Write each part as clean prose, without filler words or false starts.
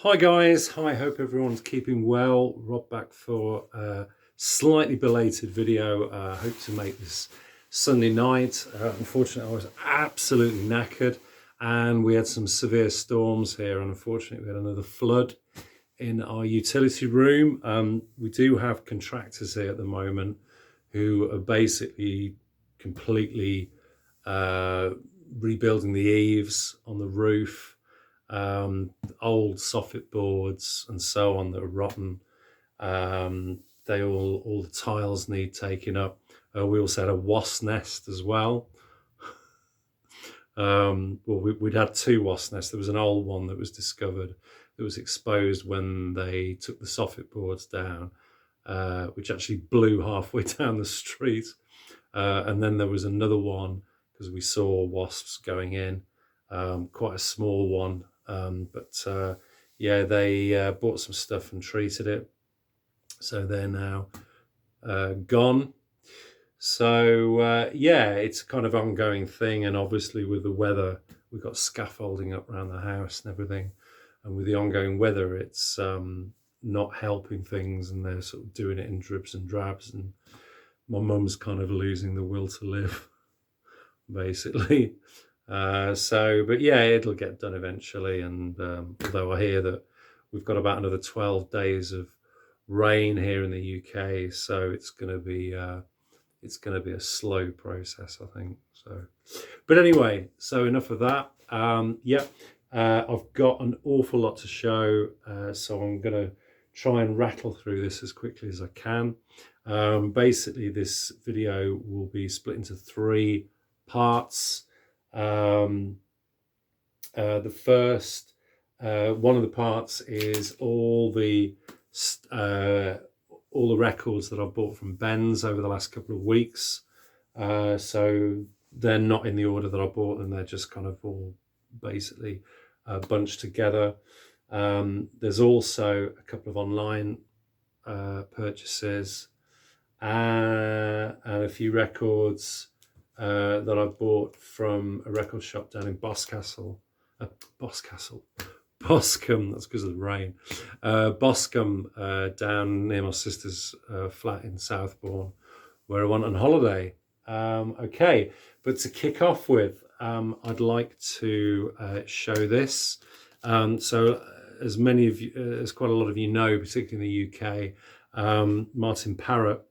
Hi guys, hi, hope everyone's keeping well. Rob back for a slightly belated video. Hope to make this Sunday night. Unfortunately, I was absolutely knackered and we had some severe storms here, and unfortunately we had another flood in our utility room. We do have contractors here at the moment who are basically completely rebuilding the eaves on the roof, old soffit boards and so on that are rotten. They all the tiles need taking up. We also had a wasp nest as well. We'd had two wasp nests. There was an old one that was discovered that was exposed when they took the soffit boards down, which actually blew halfway down the street. And then there was another one because we saw wasps going in, quite a small one. Yeah, they bought some stuff and treated it, so they're now gone. So yeah, it's a kind of ongoing thing, and obviously with the weather, we've got scaffolding up around the house and everything, and with the ongoing weather, it's not helping things, and they're sort of doing it in dribs and drabs, and my mum's kind of losing the will to live, basically. But yeah, it'll get done eventually. And although I hear that we've got about another 12 days of rain here in the UK, so it's going to be a slow process, I think. So, but anyway, so enough of that. I've got an awful lot to show, so I'm going to try and rattle through this as quickly as I can. Basically, this video will be split into three parts. The first one of the parts is all the records that I've bought from Ben's over the last couple of weeks. So they're not in the order that I bought them, they're just kind of all basically bunched together. There's also a couple of online purchases and a few records that I've bought from a record shop down in Boscombe, that's because of the rain. Boscombe, down near my sister's flat in Southbourne, where I went on holiday. Okay, but to kick off with, I'd like to show this. So as many of you, as quite a lot of you know, particularly in the UK, Martin Parrot,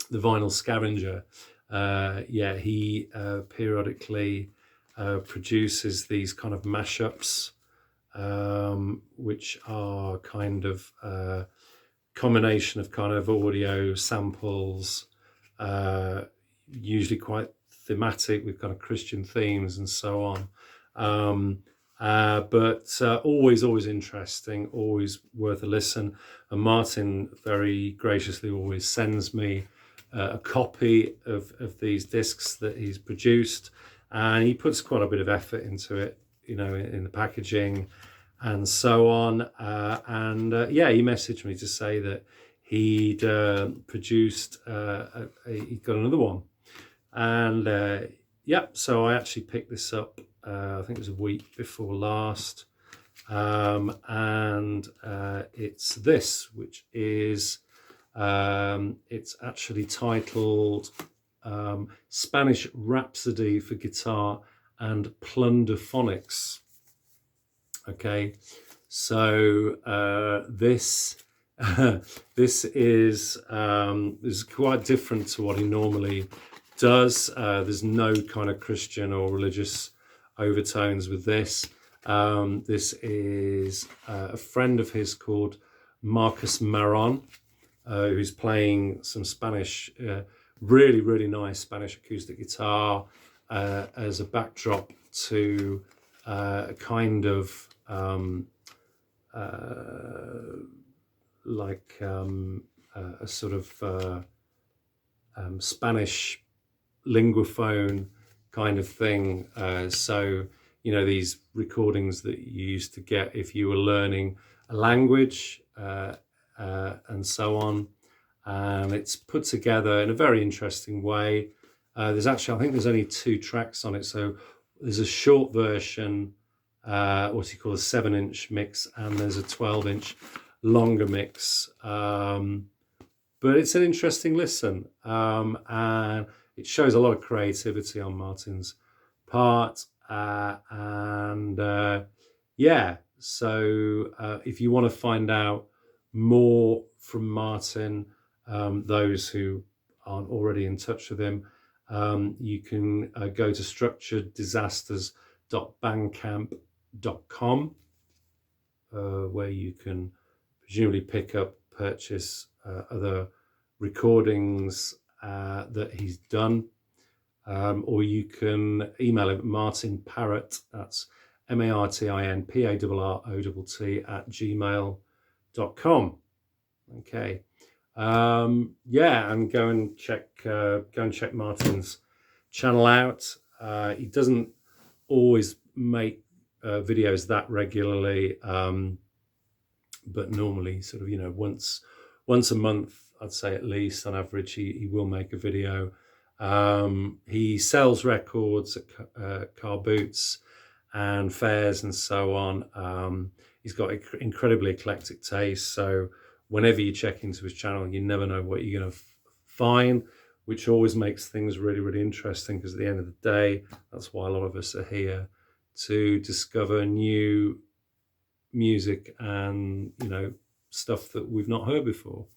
the vinyl scavenger, he periodically produces these kind of mashups, which are kind of combination of kind of audio samples, usually quite thematic with kind of Christian themes and so on. But always interesting, always worth a listen. And Martin very graciously always sends me a copy of these discs that he's produced, and he puts quite a bit of effort into it, you know, in the packaging and so on. He messaged me to say that he'd produced, he'd got another one. And so I actually picked this up, I think it was a week before last. It's this, which is, it's actually titled Spanish Rhapsody for Guitar and Plunderphonics. Okay, so this is quite different to what he normally does. There's no kind of Christian or religious overtones with this. This is a friend of his called Marcus Maron, who's playing some Spanish, really nice Spanish acoustic guitar as a backdrop to a kind of a sort of Spanish linguaphone kind of thing. So, you know, these recordings that you used to get if you were learning a language, and so on. And it's put together in a very interesting way. There's actually, I think there's only 2 tracks on it. So there's a short version what he calls a 7-inch mix, and there's a 12-inch longer mix. But it's an interesting listen, and it shows a lot of creativity on Martin's part. Yeah, so if you want to find out more from Martin, those who aren't already in touch with him, you can go to structureddisasters.bandcamp.com, where you can presumably purchase other recordings that he's done, or you can email him, Martin Parrot, that's MartinParrott @gmail.com. Okay. Yeah, and go and check Martin's channel out. He doesn't always make videos that regularly, but normally sort of, once a month, I'd say at least on average, he will make a video. He sells records at car boots and fairs and so on. He's got incredibly eclectic taste, so whenever you check into his channel, you never know what you're going to find, which always makes things really, really interesting, because at the end of the day, that's why a lot of us are here, to discover new music and, stuff that we've not heard before.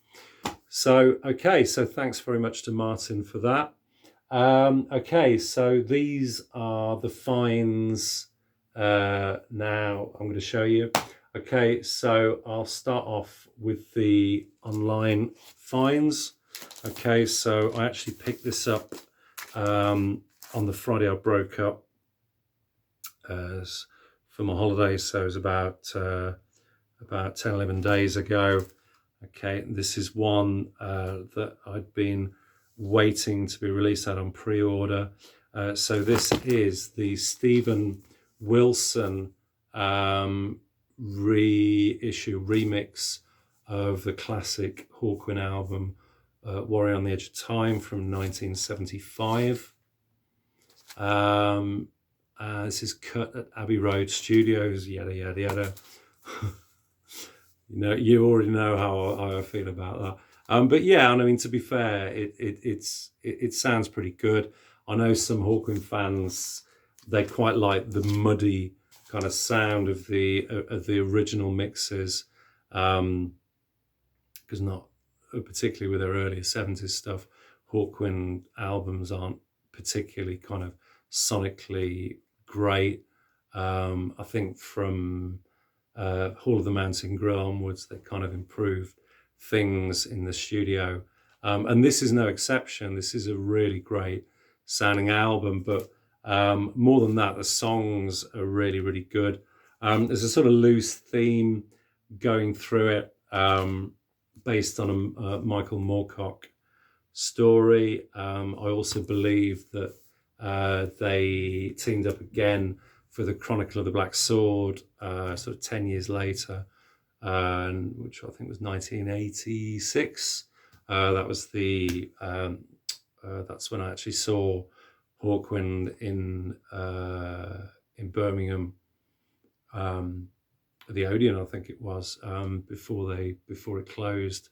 So, okay, so thanks very much to Martin for that. Okay, so these are the finds now I'm going to show you. Okay, so I'll start off with the online finds. Okay, so I actually picked this up on the Friday I broke up for my holiday, so it was about 10-11 days ago. Okay, this is one that I'd been waiting to be released out on pre-order. So this is the Stephen Wilson reissue remix of the classic Hawkwind album Warrior on the Edge of Time from 1975. This is cut at Abbey Road Studios, yada yada yada. You already know how I feel about that. But yeah, and I mean, to be fair, it sounds pretty good. I know some Hawkwind fans, they quite like the muddy kind of sound of the original mixes, because not particularly with their earlier 70s stuff, Hawkwind albums aren't particularly kind of sonically great. I think from Hall of the Mountain Grill onwards, they kind of improved things in the studio, and this is no exception. This is a really great sounding album, but more than that, the songs are really, really good. There's a sort of loose theme going through it, based on a Michael Moorcock story. I also believe that they teamed up again for the Chronicle of the Black Sword, sort of 10 years later, which I think was 1986. That was that's when I actually saw Hawkwind in Birmingham, the Odeon, I think it was, before it closed,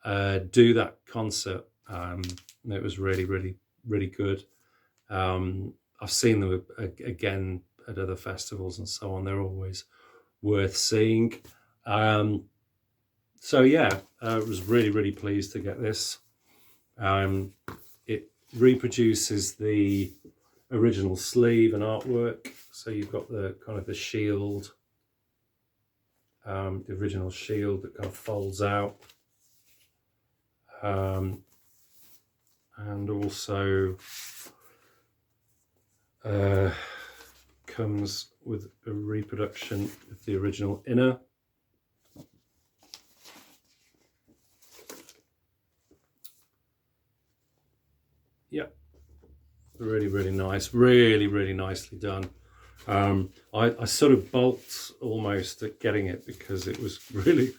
do that concert. It was really, really, really good. I've seen them again at other festivals and so on. They're always worth seeing. So yeah, I was really, really pleased to get this. It reproduces the original sleeve and artwork. So you've got the kind of the shield, the original shield that kind of folds out. And also comes with a reproduction of the original inner. Yeah, really, really nice. Really, really nicely done. I sort of balked almost at getting it because it was really,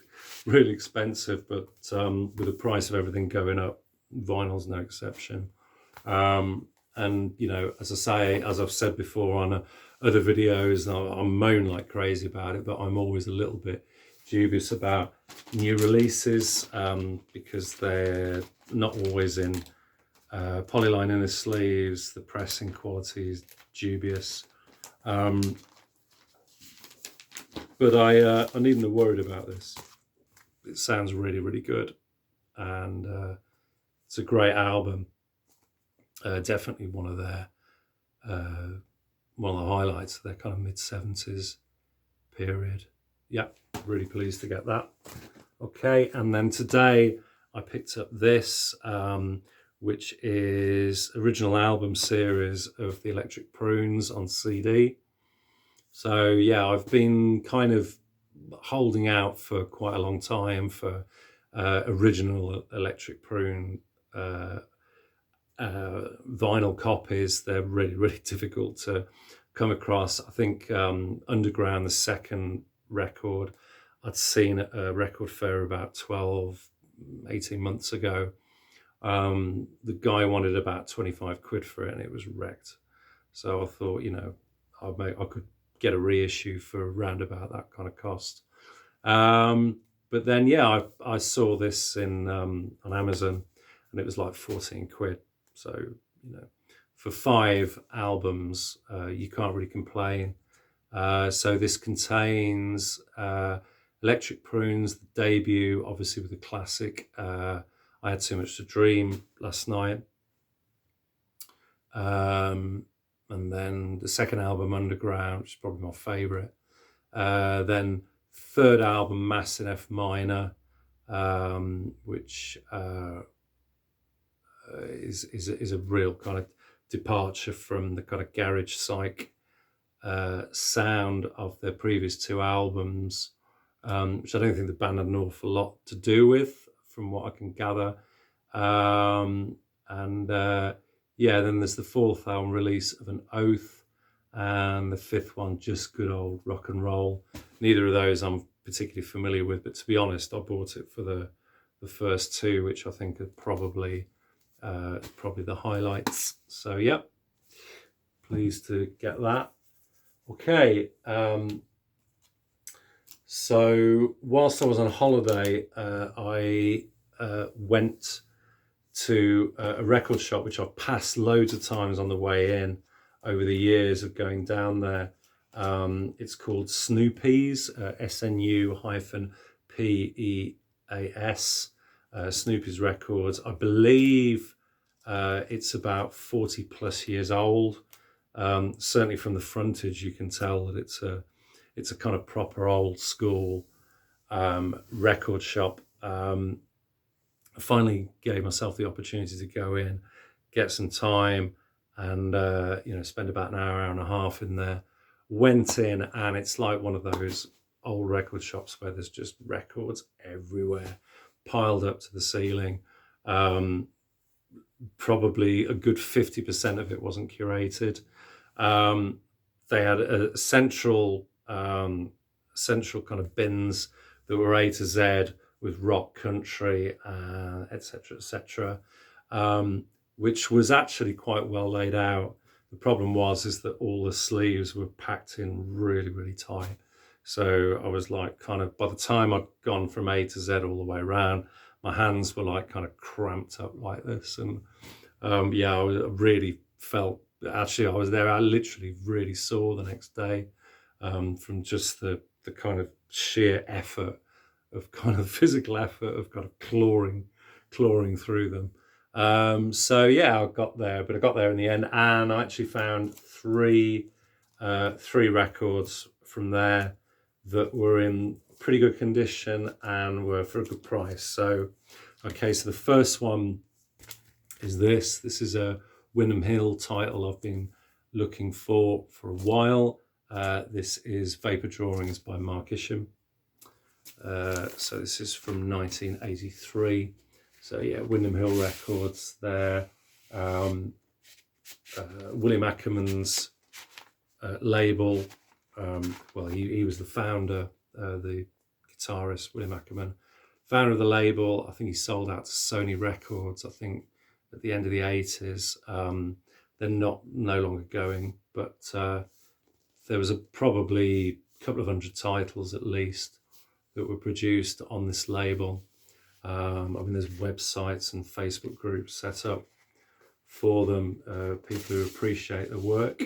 really expensive, but with the price of everything going up, vinyl's no exception. And, you know, as I say, as I've said before on other videos, I moan like crazy about it, but I'm always a little bit dubious about new releases because they're not always in polyline inner sleeves. The pressing quality is dubious. But I needn't have worried about this. It sounds really, really good. And it's a great album. Definitely one of the highlights of their kind of mid-70s period. Yeah, really pleased to get that. Okay, and then today I picked up this, which is original album series of the Electric Prunes on CD. So yeah, I've been kind of holding out for quite a long time for original Electric Prune vinyl copies. They're really, really difficult to come across. I think Underground, the second record, I'd seen at a record fair about 12, 18 months ago. The guy wanted about 25 quid for it and it was wrecked. So I thought, you know, I could get a reissue for around about that kind of cost. But then, yeah, I saw this on Amazon and it was like 14 quid. So, you know, for 5 albums, you can't really complain. So this contains Electric Prunes, the debut, obviously with the classic I Had Too Much to Dream last night. And then the second album, Underground, which is probably my favourite. Then third album, Mass in F minor, which is a real kind of departure from the kind of garage psych sound of their previous 2 albums, which I don't think the band had an awful lot to do with, from what I can gather. Yeah, then there's the 4th album release of An Oath, and the 5th one, Just Good Old Rock and Roll. Neither of those I'm particularly familiar with, but to be honest, I bought it for the first 2, which I think are probably the highlights. So yeah, pleased to get that. Okay, so whilst I was on holiday, I went to a record shop which I've passed loads of times on the way in over the years of going down there. It's called Snoopy's, SNU-PEAS, Snoopy's Records. I believe it's about 40 plus years old. Certainly from the frontage, you can tell that it's a kind of proper old school record shop. I finally gave myself the opportunity to go in, get some time, and you know, spend about an hour and a half in there. Went in, and it's like one of those old record shops where there's just records everywhere, piled up to the ceiling. Probably a good 50% of it wasn't curated. They had a central kind of bins that were A to Z with rock, country, etc., which was actually quite well laid out. The problem is that all the sleeves were packed in really, really tight. So I was like, kind of, by the time I'd gone from A to Z all the way around, my hands were like kind of cramped up like this. And yeah, I really felt, actually I was there, I literally really sore the next day from just the kind of sheer effort of kind of physical effort of kind of clawing through them. So yeah, I got there, but I got there in the end, and I actually found three records from there that were in pretty good condition and were for a good price. So, okay, so the first one is this. This is a Windham Hill title I've been looking for a while. This is Vapor Drawings by Mark Isham. So this is from 1983. So yeah, Windham Hill Records there. William Ackerman's label. Well, he was the founder, the guitarist, William Ackerman, founder of the label. I think he sold out to Sony Records, I think, at the end of the 80s. they're no longer going, but there was probably a couple of hundred titles at least that were produced on this label. I mean, there's websites and Facebook groups set up for them, people who appreciate the work.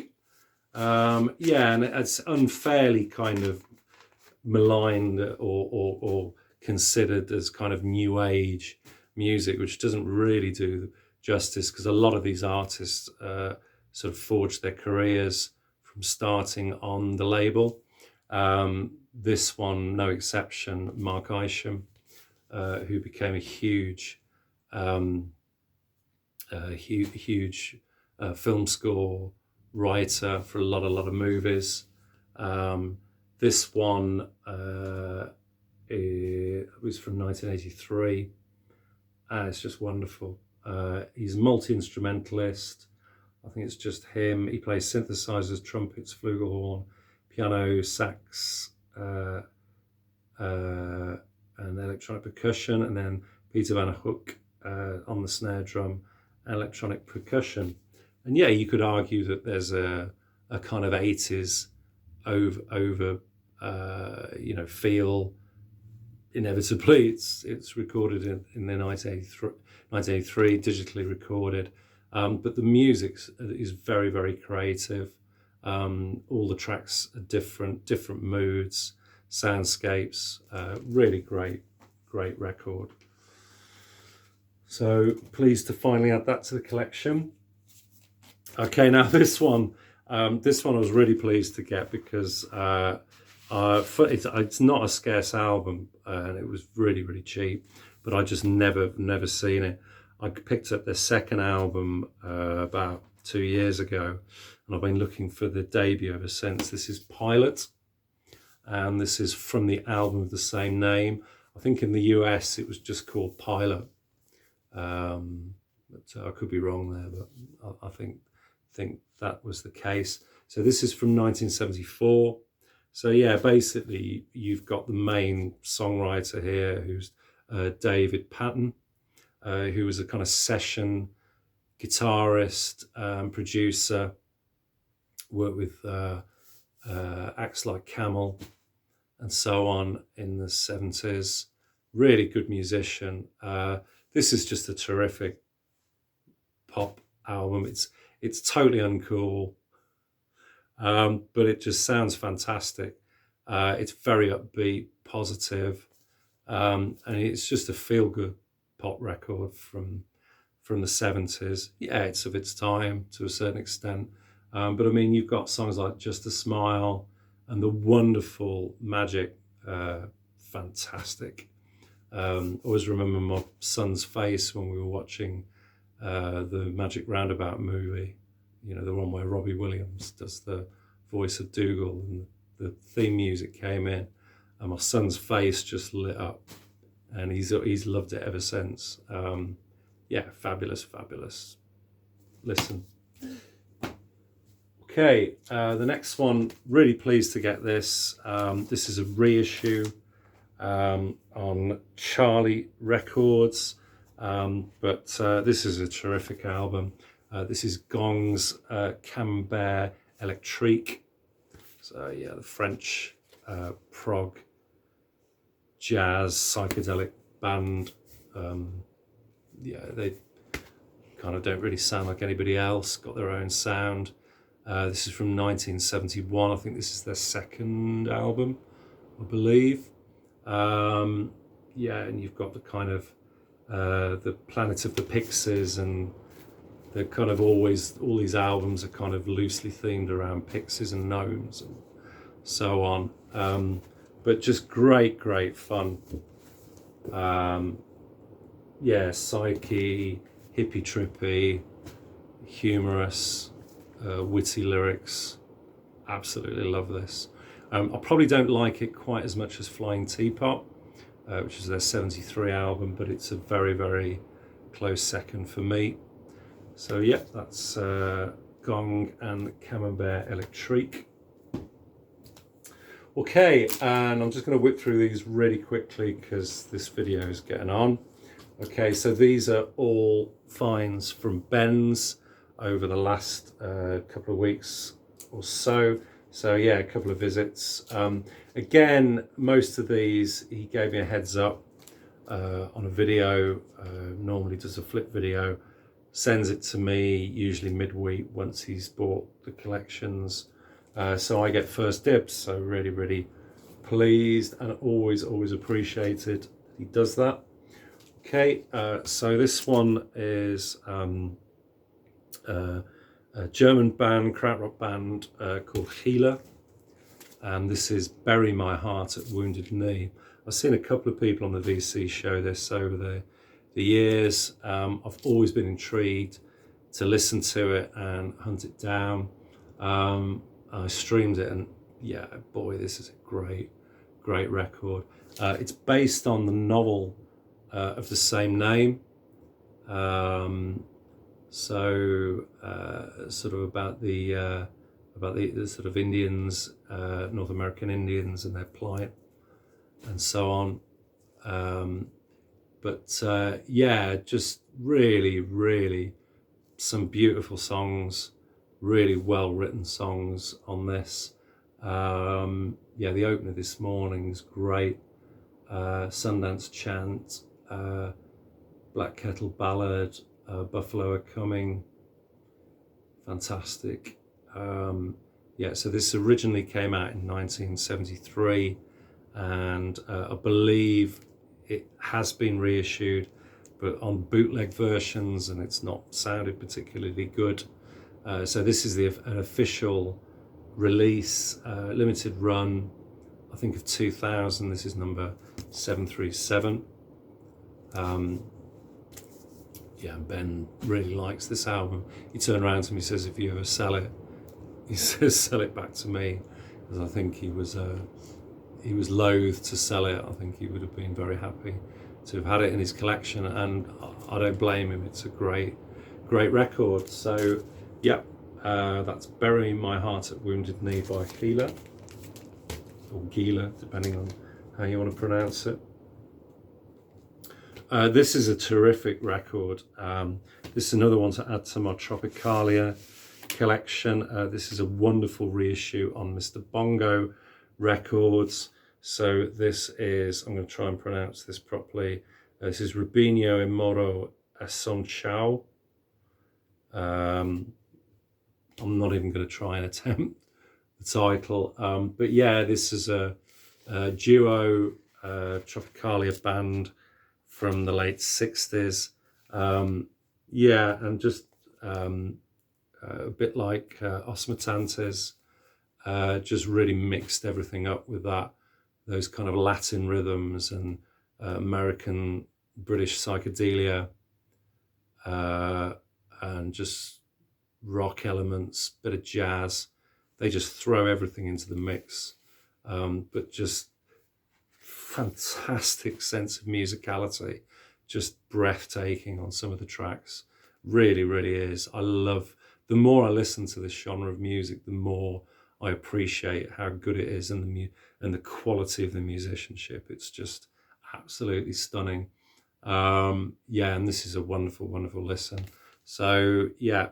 Yeah, and it's unfairly kind of maligned or considered as kind of new age music, which doesn't really do justice, because a lot of these artists sort of forged their careers from starting on the label. This one, no exception, Mark Isham, who became a huge film score writer for a lot of movies. This one it was from 1983, and it's just wonderful. He's a multi-instrumentalist. I think it's just him. He plays synthesizers, trumpets, flugelhorn, piano, sax, and electronic percussion, and then Peter Van Hook on the snare drum and electronic percussion. And yeah, you could argue that there's a kind of 80s over feel. Inevitably, it's recorded in the 1983, digitally recorded, but the music is very, very creative. All the tracks are different moods, soundscapes. Really great record. So pleased to finally add that to the collection. Okay, now this one I was really pleased to get, because it's not a scarce album, and it was really cheap, but I just never seen it. I picked up their second album about 2 years ago, and I've been looking for the debut ever since. This is Pilot, and this is from the album of the same name. I think in the US it was just called Pilot, but I could be wrong there, but I think that was the case. So this is from 1974. So yeah, basically you've got the main songwriter here, who's David Patten, who was a kind of session guitarist, producer, worked with acts like Camel and so on in the 70s. Really good musician. This is just a terrific pop album. It's totally uncool, but it just sounds fantastic. It's very upbeat, positive, and it's just a feel-good pop record from the 70s. Yeah, it's of its time to a certain extent, but I mean, you've got songs like Just a Smile and the wonderful Magic, fantastic. Always remember my son's face when we were watching the Magic Roundabout movie, the one where Robbie Williams does the voice of Dougal, and the theme music came in, and my son's face just lit up, and he's loved it ever since. Yeah, fabulous. Listen. Okay, the next one, really pleased to get this. This is a reissue on Charlie Records, but this is a terrific album. This is Gong's Camembert Electric. So yeah, the French prog jazz psychedelic band. Yeah, they kind of don't really sound like anybody else, got their own sound. This is from 1971. I think this is their second album, I believe. Yeah, and you've got the kind of the Planet of the Pixies, and they're kind of always, all these albums are kind of loosely themed around pixies and gnomes and so on. But just great fun. Yeah, psyche, hippie trippy, humorous, witty lyrics. Absolutely love this. I probably don't like it quite as much as Flying Teapot, which is their 73 album, but it's a very close second for me. So yeah, that's Gong and Camembert Electric. Okay, and I'm just going to whip through these really quickly because this video is getting on. Okay, so these are all finds from Ben's. over the last couple of weeks or so. So yeah, a couple of visits. Again, most of these he gave me a heads up on a video. Normally does a flip video, sends it to me usually midweek once he's bought the collections. So I get first dibs. So really pleased and always appreciated that he does that. Okay, so this one is a German band, krautrock band called Healer, and this is Bury My Heart at Wounded Knee. I've seen a couple of people on the VC show this over the years. I've always been intrigued to listen to it and hunt it down. I streamed it, and yeah, boy, this is a great record. It's based on the novel of the same name. So sort of about the sort of Indians, North American Indians and their plight and so on. But yeah, just really some beautiful songs, really well written songs on this. Yeah, the opener this morning is great. Sundance Chant, Black Kettle Ballad, Buffalo Are Coming, fantastic. Yeah, so this originally came out in 1973, and I believe it has been reissued, but on bootleg versions, and it's not sounded particularly good. So this is an official release, limited run, I think of 2000. This is number 737. Yeah, Ben really likes this album. He turned around to me and says, if you ever sell it, he says, sell it back to me, because I think he was loath to sell it. I think he would have been very happy to have had it in his collection, and I don't blame him. It's a great record. So yeah, that's Bury My Heart at Wounded Knee by Healer, or Gila, depending on how you want to pronounce it. This is a terrific record. This is another one to add to my Tropicalia collection. This is a wonderful reissue on Mr. Bongo Records. So this is, I'm going to try and pronounce this properly. This is Rubinho e Moro Assunção. I'm not even going to try and attempt the title. But yeah, this is a duo Tropicalia band from the late 60s. Yeah, and just a bit like Os Mutantes, just really mixed everything up with those kind of Latin rhythms and American, British psychedelia, and just rock elements, bit of jazz. They just throw everything into the mix, but just fantastic sense of musicality, just breathtaking on some of the tracks. Really is. I love, the more I listen to this genre of music, the more I appreciate how good it is, and the quality of the musicianship. It's just absolutely stunning. Yeah, and this is a wonderful listen. So yeah,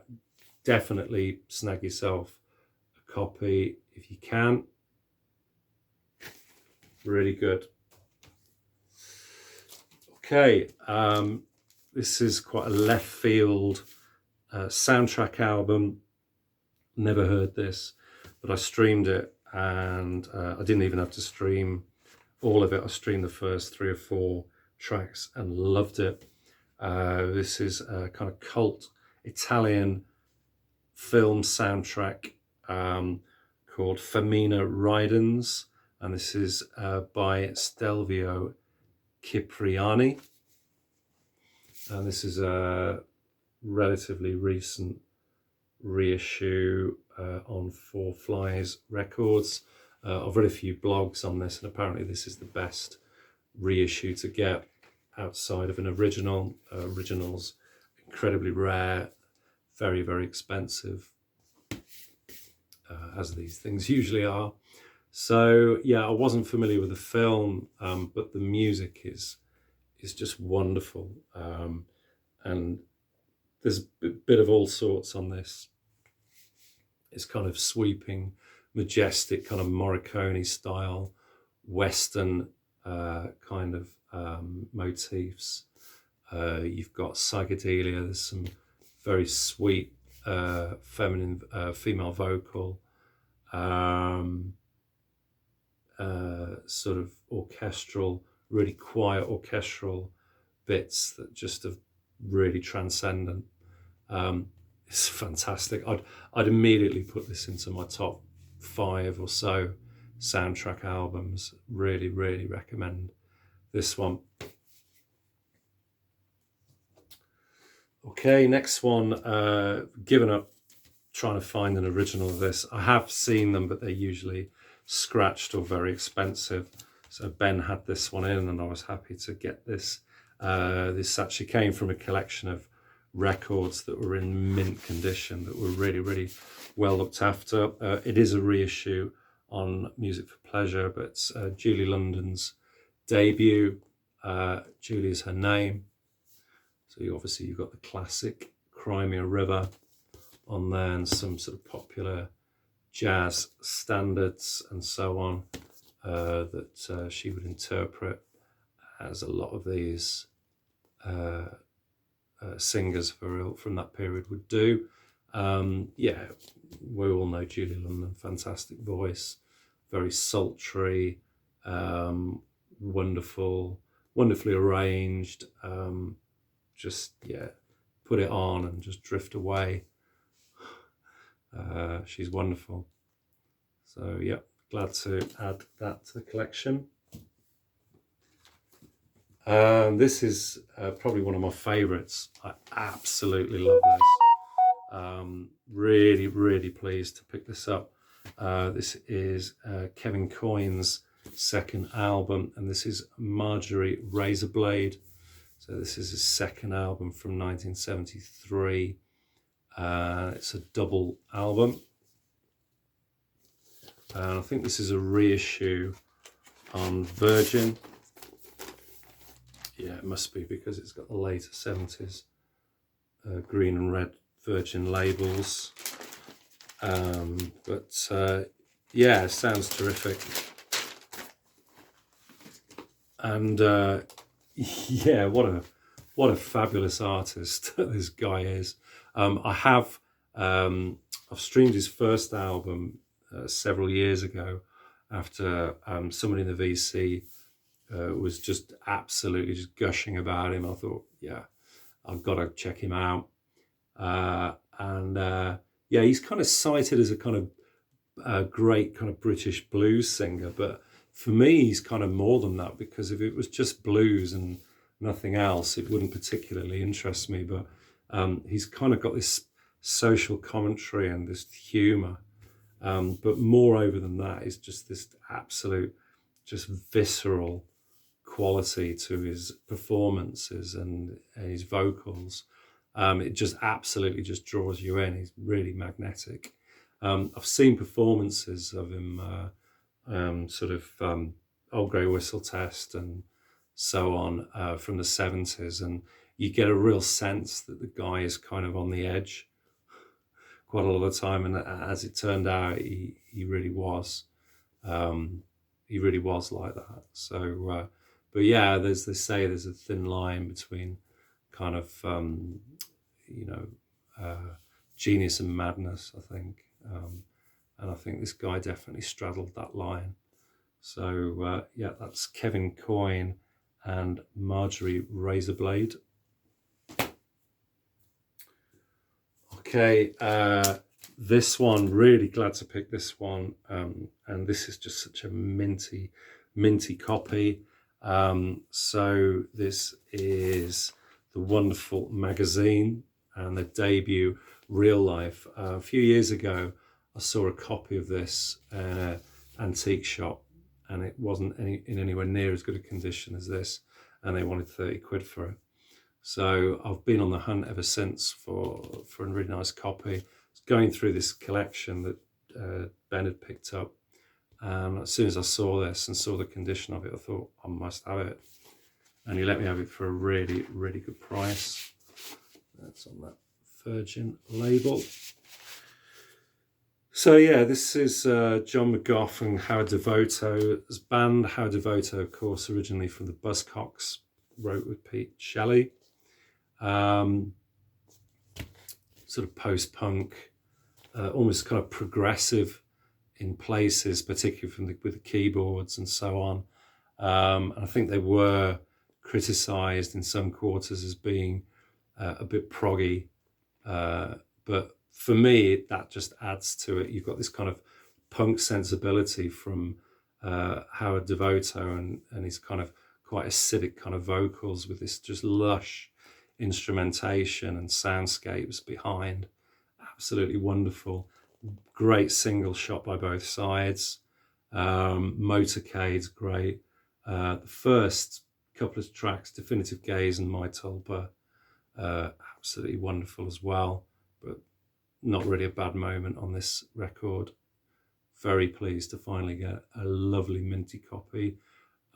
definitely snag yourself a copy if you can. Really good. Okay, this is quite a left field soundtrack album. Never heard this, but I streamed it, and I didn't even have to stream all of it. I streamed the first 3 or 4 tracks and loved it. This is a kind of cult Italian film soundtrack called Femina Ridings, and this is by Stelvio Cipriani, and this is a relatively recent reissue on Four Flies Records. I've read a few blogs on this, and apparently this is the best reissue to get outside of an original. Originals incredibly rare, very expensive, as these things usually are. So yeah, I wasn't familiar with the film, but the music is just wonderful, and there's a bit of all sorts on this. It's kind of sweeping, majestic, kind of Morricone style, Western kind of motifs. You've got psychedelia. There's some very sweet feminine female vocal, sort of orchestral, really quiet orchestral bits that just are really transcendent. It's fantastic. I'd immediately put this into my top 5 or so soundtrack albums. Really, really recommend this one. Okay, next one. Given up trying to find an original of this. I have seen them, but they're usually scratched or very expensive. So Ben had this one in, and I was happy to get this. This actually came from a collection of records that were in mint condition, that were really, really well looked after. It is a reissue on Music for Pleasure, but it's Julie London's debut. Julie is her name. So obviously you've got the classic Crimea River on there, and some sort of popular jazz standards and so on that she would interpret, as a lot of these singers from that period would do. Yeah, we all know Julie London, fantastic voice, very sultry, wonderfully arranged. Just, yeah, put it on and just drift away. She's wonderful. So yeah, glad to add that to the collection. This is probably one of my favorites. I absolutely love this. Really, really pleased to pick this up. This is Kevin Coyne's second album, and this is Marjorie Razorblade. So this is his second album from 1973. It's a double album. And I think this is a reissue on Virgin. Yeah, it must be, because it's got the later 70s green and red Virgin labels. Yeah, it sounds terrific. And yeah, what a fabulous artist this guy is. I've streamed his first album several years ago, after somebody in the VC was just absolutely just gushing about him. I thought, yeah, I've got to check him out. Yeah, he's kind of cited as a kind of great kind of British blues singer, but for me, he's kind of more than that, because if it was just blues and nothing else, it wouldn't particularly interest me. But he's kind of got this social commentary and this humour. But moreover than that is just this absolute, just visceral quality to his performances and his vocals. It just absolutely just draws you in. He's really magnetic. I've seen performances of him, sort of Old Grey Whistle Test and so on, from the 70s, and you get a real sense that the guy is kind of on the edge quite a lot of the time, and as it turned out, he really was. He really was like that. So, but yeah, they say there's a thin line between kind of, genius and madness, I think. And I think this guy definitely straddled that line. So yeah, that's Kevin Coyne and Marjorie Razorblade. Okay, this one, really glad to pick this one. And this is just such a minty copy. So this is the wonderful magazine and the debut Real Life. A few years ago, I saw a copy of this in an antique shop, and it wasn't in anywhere near as good a condition as this, and they wanted 30 quid for it. So I've been on the hunt ever since for a really nice copy. I was going through this collection that Ben had picked up, and as soon as I saw this and saw the condition of it, I thought, I must have it. And he let me have it for a really, really good price. That's on that Virgin label. So yeah, this is John McGough and Howard Devoto's band. Howard Devoto, of course, originally from the Buzzcocks, wrote with Pete Shelley. Sort of post-punk, almost kind of progressive in places, particularly with the keyboards and so on. And I think they were criticised in some quarters as being a bit proggy, but for me, that just adds to it. You've got this kind of punk sensibility from Howard Devoto and his kind of quite acidic kind of vocals with this just lush instrumentation and soundscapes behind. Absolutely wonderful. Great single shot by both sides. Motorcade's great. The first couple of tracks, Definitive Gaze and My Tulpa, absolutely wonderful as well, but not really a bad moment on this record. Very pleased to finally get a lovely minty copy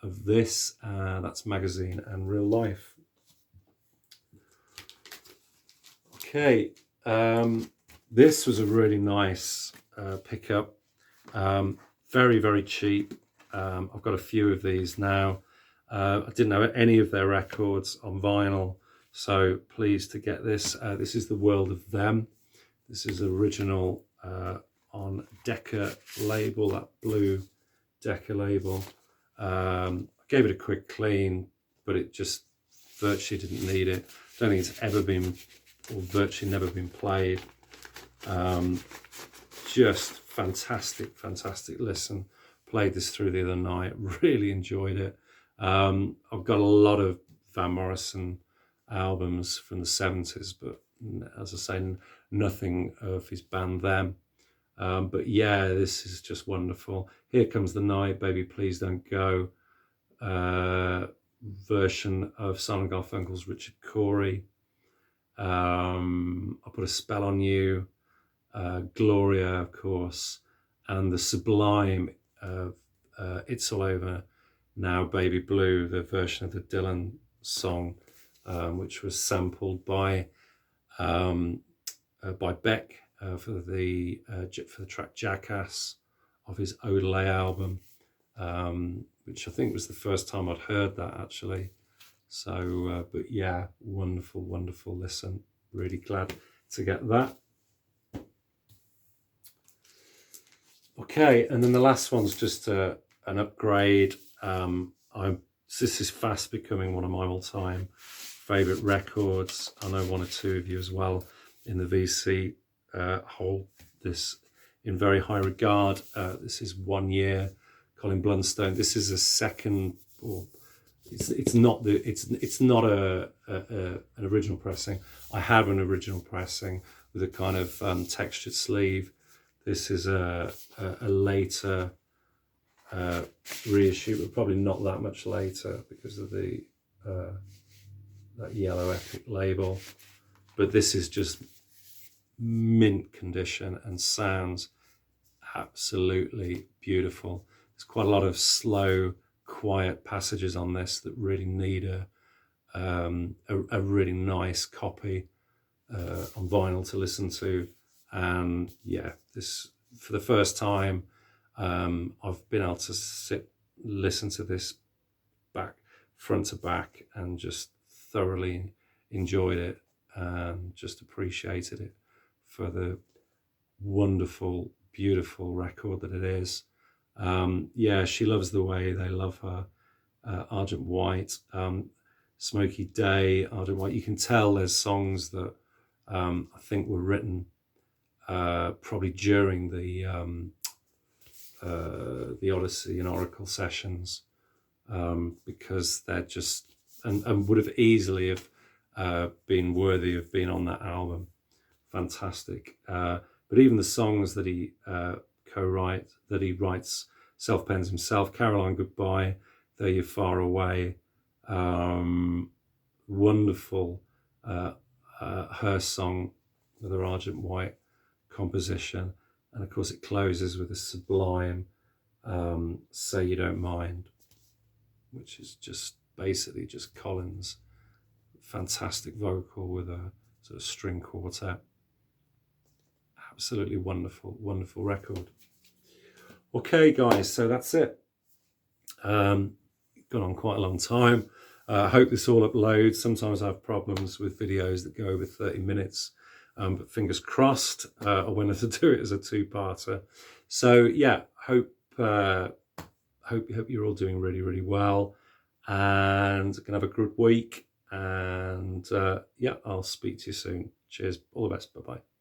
of this. That's Magazine and Real Life. Okay, this was a really nice pickup. Very, very cheap. I've got a few of these now. I didn't know any of their records on vinyl, so pleased to get this. This is The World of Them. This is original on Decca label, that blue Decca label. I gave it a quick clean, but it just virtually didn't need it. I don't think it's ever been, or virtually never been played. Just fantastic, fantastic listen. Played this through the other night, really enjoyed it. I've got a lot of Van Morrison albums from the 70s, but as I say, nothing of his band Them. But yeah, this is just wonderful. Here Comes the Night, Baby Please Don't Go, version of Simon Garfunkel's Richard Corey. I Put a Spell on You, Gloria, of course, and the sublime It's All Over Now, Baby Blue, the version of the Dylan song, which was sampled by Beck for the track Jackass of his Odelay album, which I think was the first time I'd heard that actually. So, but yeah, wonderful, wonderful listen. Really glad to get that. Okay, and then the last one's just an upgrade. This is fast becoming one of my all-time favourite records. I know one or two of you as well in the VC hold this in very high regard. This is 1 year, Colin Blunstone. This is a second, or it's not an original pressing. I have an original pressing with a kind of textured sleeve. This is a later reissue, but probably not that much later because of the that Yellow Epic label. But this is just mint condition and sounds absolutely beautiful. There's quite a lot of slow, quiet passages on this that really need a really nice copy on vinyl to listen to. And yeah, this for the first time I've been able to listen to this front to back and just thoroughly enjoyed it and just appreciated it for the wonderful, beautiful record that it is. Yeah, She Loves the Way They Love Her, Argent White, Smoky Day, Argent White. You can tell there's songs that I think were written probably during the Odyssey and Oracle sessions, because they're just and would have easily have been worthy of being on that album. Fantastic. But even the songs that he writes, self-pens himself, Caroline Goodbye, Though You're Far Away, wonderful her song with her Argent White composition, and of course it closes with a sublime Say You Don't Mind, which is just basically just Colin's fantastic vocal with a sort of string quartet. Absolutely wonderful, wonderful record. Okay, guys, so that's it. Gone on quite a long time. I hope this all uploads. Sometimes I have problems with videos that go over 30 minutes, but fingers crossed. I wanted to do it as a two-parter. So yeah, hope you're all doing really, really well, and can have a good week. And yeah, I'll speak to you soon. Cheers. All the best. Bye-bye.